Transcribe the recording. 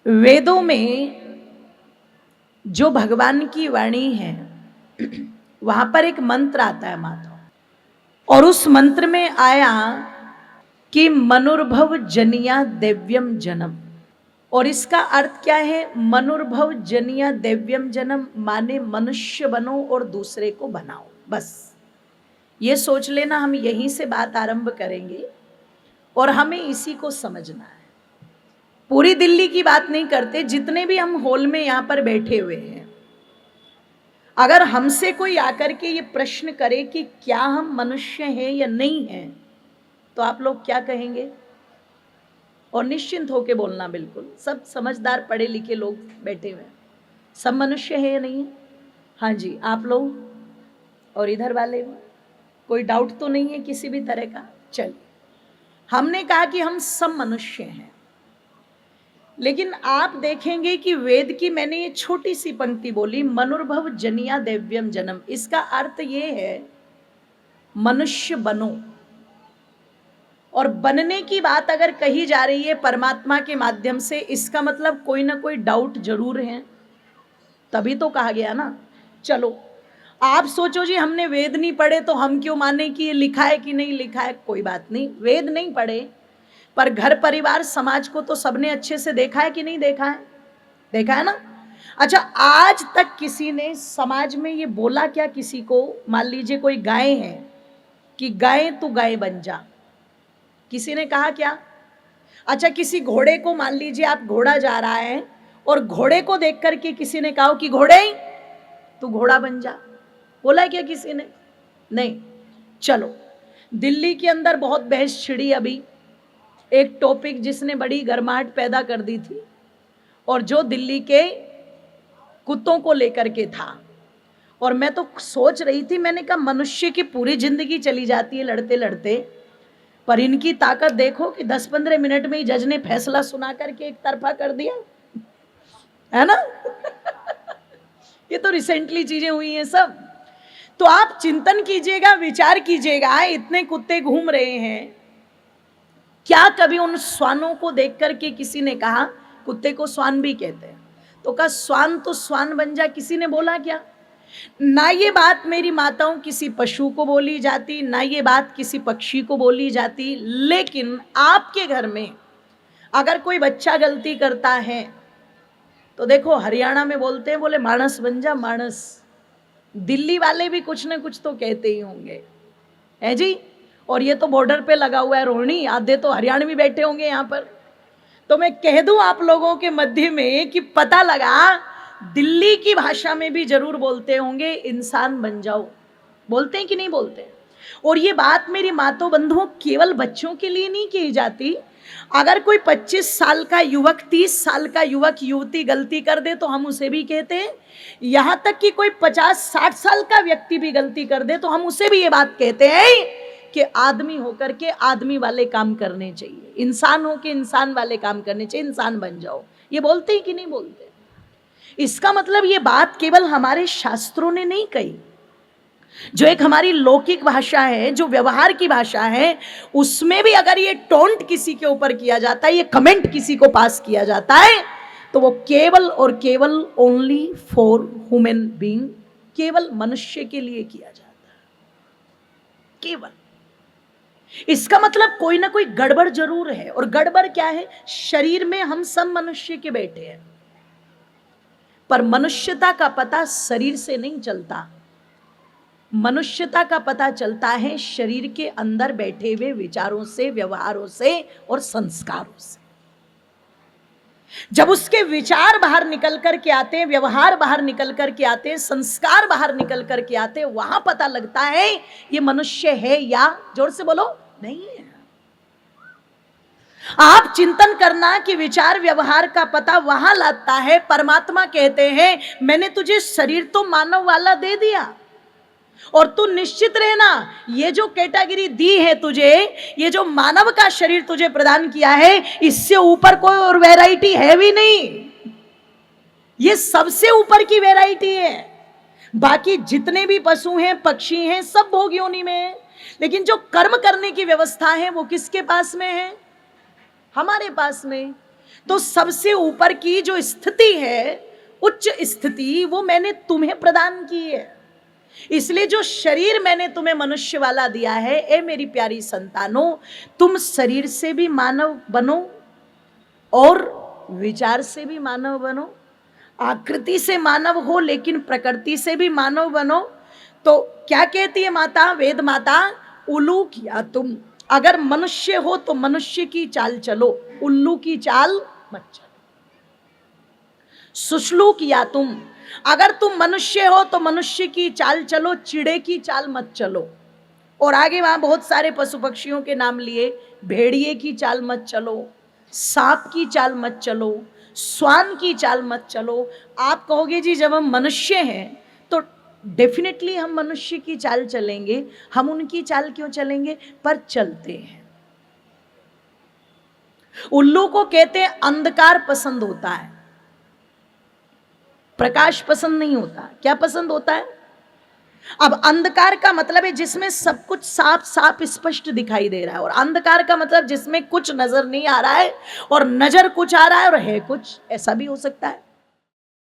वेदों में जो भगवान की वाणी है वहां पर एक मंत्र आता है माता, और उस मंत्र में आया कि मनुर्भव जनिया दिव्यम जन्म। और इसका अर्थ क्या है? मनुर्भव जनिया दिव्यम जन्म माने मनुष्य बनो और दूसरे को बनाओ। बस ये सोच लेना, हम यहीं से बात आरंभ करेंगे और हमें इसी को समझना है। पूरी दिल्ली की बात नहीं करते, जितने भी हम हॉल में यहां पर बैठे हुए हैं, अगर हमसे कोई आकर के ये प्रश्न करे कि क्या हम मनुष्य हैं या नहीं हैं, तो आप लोग क्या कहेंगे? और निश्चिंत होकर बोलना, बिल्कुल सब समझदार पढ़े लिखे लोग बैठे हुए हैं। सब मनुष्य है या नहीं है? हाँ जी, आप लोग और इधर वाले भी? कोई डाउट तो नहीं है किसी भी तरह का? चलिए, हमने कहा कि हम सब मनुष्य हैं, लेकिन आप देखेंगे कि वेद की मैंने ये छोटी सी पंक्ति बोली, मनुर्भव जनिया दिव्यम जन्म। इसका अर्थ ये है मनुष्य बनो। और बनने की बात अगर कही जा रही है परमात्मा के माध्यम से, इसका मतलब कोई ना कोई डाउट जरूर है, तभी तो कहा गया ना। चलो आप सोचो जी, हमने वेद नहीं पढ़े तो हम क्यों माने कि ये लिखा है कि नहीं लिखा है? कोई बात नहीं, वेद नहीं पढ़े पर घर परिवार समाज को तो सबने अच्छे से देखा है कि नहीं देखा है? देखा है ना। अच्छा, आज तक किसी ने समाज में ये बोला क्या किसी को? मान लीजिए कोई गाय है कि गाय तू गाय बन जा, किसी ने कहा क्या? अच्छा, किसी घोड़े को, मान लीजिए आप घोड़ा जा रहा है और घोड़े को देख करके किसी ने कहा कि घोड़े तू घोड़ा बन जा, बोला क्या किसी ने? नहीं। चलो, दिल्ली के अंदर बहुत बहस छिड़ी अभी, एक टॉपिक जिसने बड़ी गर्माहट पैदा कर दी थी, और जो दिल्ली के कुत्तों को लेकर के था। और मैं तो सोच रही थी, मैंने कहा मनुष्य की पूरी जिंदगी चली जाती है लड़ते लड़ते, पर इनकी ताकत देखो कि 10-15 मिनट में ही जज ने फैसला सुना करके एक तरफा कर दिया, है ना। ये तो रिसेंटली चीजें हुई हैं सब। तो आप चिंतन कीजिएगा, विचार कीजिएगा, इतने कुत्ते घूम रहे हैं, क्या कभी उन श्वानों को देख करके किसी ने कहा, कुत्ते को श्वान भी कहते हैं, तो कहा श्वान तो श्वान बन जा, किसी ने बोला क्या? ना ये बात मेरी माताओं किसी पशु को बोली जाती, ना ये बात किसी पक्षी को बोली जाती। लेकिन आपके घर में अगर कोई बच्चा गलती करता है तो देखो, हरियाणा में बोलते हैं, बोले मानस बन जा मानस। दिल्ली वाले भी कुछ ना कुछ तो कहते ही होंगे, है जी। और ये तो बॉर्डर पे लगा हुआ है रोहिणी, आधे तो हरियाणवी बैठे होंगे यहाँ पर। तो मैं कह दूं आप लोगों के मध्य में कि पता लगा, दिल्ली की भाषा में भी जरूर बोलते होंगे इंसान बन जाओ। बोलते हैं कि नहीं बोलते? और ये बात मेरी मातों बंधुओं केवल बच्चों के लिए नहीं की जाती। अगर कोई 25 साल का युवक, 30 साल का युवक युवती गलती कर दे तो हम उसे भी कहते हैं। यहां तक कि कोई 50-60 साल का व्यक्ति भी गलती कर दे तो हम उसे भी ये बात कहते हैं कि आदमी होकर के आदमी वाले काम करने चाहिए, इंसान हो के इंसान वाले काम करने चाहिए, इंसान बन जाओ। ये बोलते हैं कि नहीं बोलते? इसका मतलब ये बात केवल हमारे शास्त्रों ने नहीं कही, जो एक हमारी लौकिक भाषा है, जो व्यवहार की भाषा है, उसमें भी अगर ये टोंट किसी के ऊपर किया जाता है, ये कमेंट किसी को पास किया जाता है, तो वो केवल और केवल ओनली फॉर ह्यूमन बीइंग, केवल मनुष्य के लिए किया जाता है, केवल। इसका मतलब कोई ना कोई गड़बड़ जरूर है। और गड़बड़ क्या है? शरीर में हम सब मनुष्य के बैठे हैं, पर मनुष्यता का पता शरीर से नहीं चलता। मनुष्यता का पता चलता है शरीर के अंदर बैठे हुए विचारों से, व्यवहारों से और संस्कारों से। जब उसके विचार बाहर निकल कर के आते हैं, व्यवहार बाहर निकल कर के आते हैं, संस्कार बाहर निकल कर के आते हैं, वहां पता लगता है ये मनुष्य है या, जोर से बोलो, नहीं है। आप चिंतन करना कि विचार व्यवहार का पता वहां लगता है। परमात्मा कहते हैं मैंने तुझे शरीर तो मानव वाला दे दिया, और तू निश्चित रहना, ये जो कैटेगरी दी है तुझे, ये जो मानव का शरीर तुझे प्रदान किया है, इससे ऊपर कोई और वैरायटी है भी नहीं। ये सबसे ऊपर की वैरायटी है। बाकी जितने भी पशु हैं, पक्षी हैं, सब भोग योनि में है, लेकिन जो कर्म करने की व्यवस्था है वो किसके पास में है? हमारे पास में। तो सबसे ऊपर की जो स्थिति है, उच्च स्थिति, वो मैंने तुम्हें प्रदान की है। इसलिए जो शरीर मैंने तुम्हें मनुष्य वाला दिया है, ए मेरी प्यारी संतानों, तुम शरीर से भी मानव बनो और विचार से भी मानव बनो। आकृति से मानव हो लेकिन प्रकृति से भी मानव बनो। तो क्या कहती है माता, वेद माता, उल्लू किया तुम, अगर मनुष्य हो तो मनुष्य की चाल चलो, उल्लू की चाल मत चलो। सुश्लू किया तुम, अगर तुम मनुष्य हो तो मनुष्य की चाल चलो, चिड़े की चाल मत चलो। और आगे वहां बहुत सारे पशु पक्षियों के नाम लिए, भेड़िए की चाल मत चलो, सांप की चाल मत चलो, श्वान की चाल मत चलो। आप कहोगे जी जब हम मनुष्य हैं तो डेफिनेटली हम मनुष्य की चाल चलेंगे, हम उनकी चाल क्यों चलेंगे, पर चलते हैं। उल्लू को कहते हैं अंधकार पसंद होता है, प्रकाश पसंद नहीं होता। क्या पसंद होता है? अब अंधकार का मतलब है जिसमें सब कुछ साफ साफ स्पष्ट दिखाई दे रहा है, और अंधकार का मतलब जिसमें कुछ नजर नहीं आ रहा है और नजर कुछ आ रहा है और है कुछ, ऐसा भी हो सकता है।